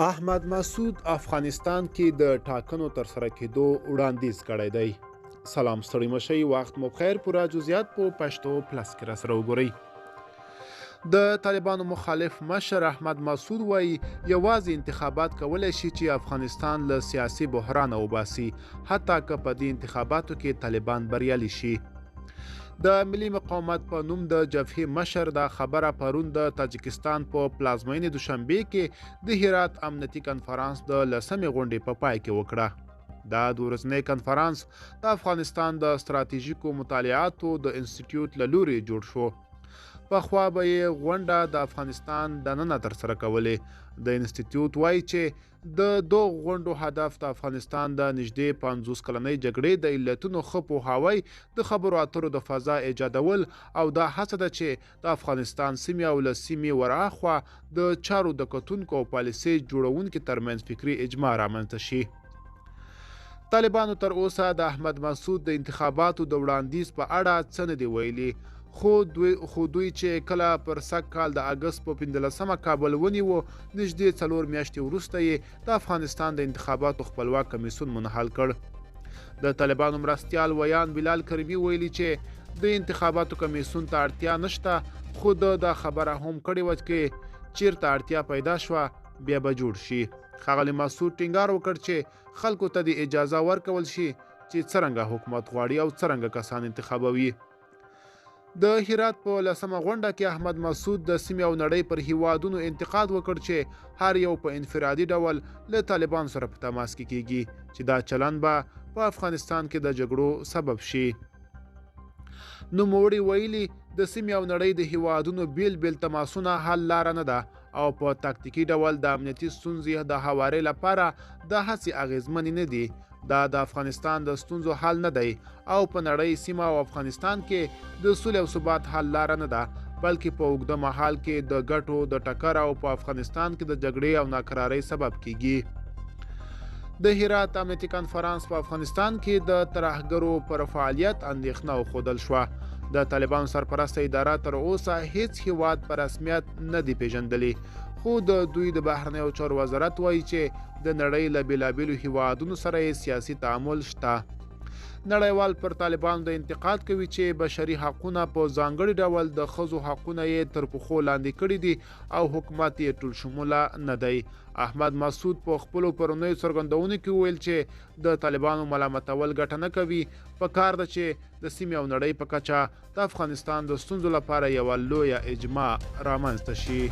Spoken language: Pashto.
احمد مسعود افغانستان کې د ټاکنو ترسره کېدو وړاندیز کړی دی. سلام ستړي مشئ، وخت مو بخیر. پوره جزئیات په پښتو پلس کې راسره وګورئ. د طالبانو مخالف مشر احمد مسعود وایي یوازې انتخابات کولی شي چې افغانستان له سیاسي بحرانه وباسي، حتی که په دې انتخاباتو کې طالبان بریالي شي. د ملي مقاومت په نوم د جبهې مشر دا خبره پرون د تاجکستان په پلازمینې دوشنبه کې د هرات امنیتي کنفرانس د 10مې غونډې په پای کې وکړه. دا د ورځنۍ کنفرانس د افغانستان د ستراتیژیکو مطالعاتو د انسټیټیوټ له لوري جوړ شو. پخوا به یې غونډه د افغانستان دننه ترسره کولې. د انسټیټیوټ وایي چې د دغو غونډو هدف د افغانستان د نږدې 50 کلنۍ جګړې د علتونو ښه پوهاوی، د خبرو اترو د فضا ایجادول او دا هڅه ده چې د افغانستان سیمې او له سیمې ورهاخوا د چارو د کتونکو او پالیسۍ جوړونکو ترمنځ فکري اجماع رامنځته شي. طالبانو تر اوسه د احمد مسعود د انتخاباتو د وړاندیز په اړه څه نه دي ویلي، خو دوی چې کله پر سږ کال د اګست په 15مه کابل ونیو، نږدې 4 میاشتې وروسته یې د افغانستان د انتخاباتو خپلواک کمیسیون منحل کړ. د طالبانو مرستیال ویان بلال کریمي ویلي چې د انتخاباتو کمیسیون ته اړتیا نشته، خو دا خبره هم کړې وه چې چیرته اړتیا پیدا شوه بیا به جوړ شي. ښاغلي مسعود ټینګار وکړ چې خلکو ته د اجازه ورکول شي چې څرنګه حکومت غواړي او څرنګه کسان انتخابوي. د هرات په 10مه غونډه کې احمد مسعود د سیمې او نړۍ پر هیوادونو انتقاد وکړ چې هر یو په انفرادي ډول له طالبان سره په تماس کې کیږي، چې دا چلن به په افغانستان کې د جګړو سبب شي. نوموړي ویلي د سیمې او نړۍ د هیوادونو بیل بیل تماسونه حل لاره نه ده او په تاکتیکي ډول د امنیتي ستونزې د هواري لپاره د هڅې اغیزمنې نه دي. دا د افغانستان د ستونزو حل نه دی او په نړۍ، سیمه او افغانستان کې د سولې او ثبات حل لاره نه ده، بلکې په اوږده مهال کې د ګټو د ټکر او په افغانستان کې د جګړې او ناکرارۍ سبب کیږي. د هرات امنیتي کنفرانس په افغانستان کې د ترهګرو پر فعالیت اندېښنه وښودل شوه. د طالبانو سرپرسته اداره تر اوسه هیڅ هیواد په رسمیت نه دی پیژندلی، خو د دوی د بهرنیو چارو وزارت وایي چې د نړۍ له بېلابېلو هیوادونو سره یې سیاسي تعامل شته. نړیوال پر طالبانو د انتقاد کوي چې بشري حقونه په ځانګړي ډول د ښځو حقونه یې تر پښو لاندې کړي دي او حکومت یې ټول شموله نه دی. احمد مسعود په خپلو پرونیو څرګندونو کې وویل چې د طالبانو ملامتول ګټه نه کوي. پکار ده چې د سیمې او نړۍ په کچه د افغانستان د ستونزو لپاره یوه لویه اجماع رامنځته شي.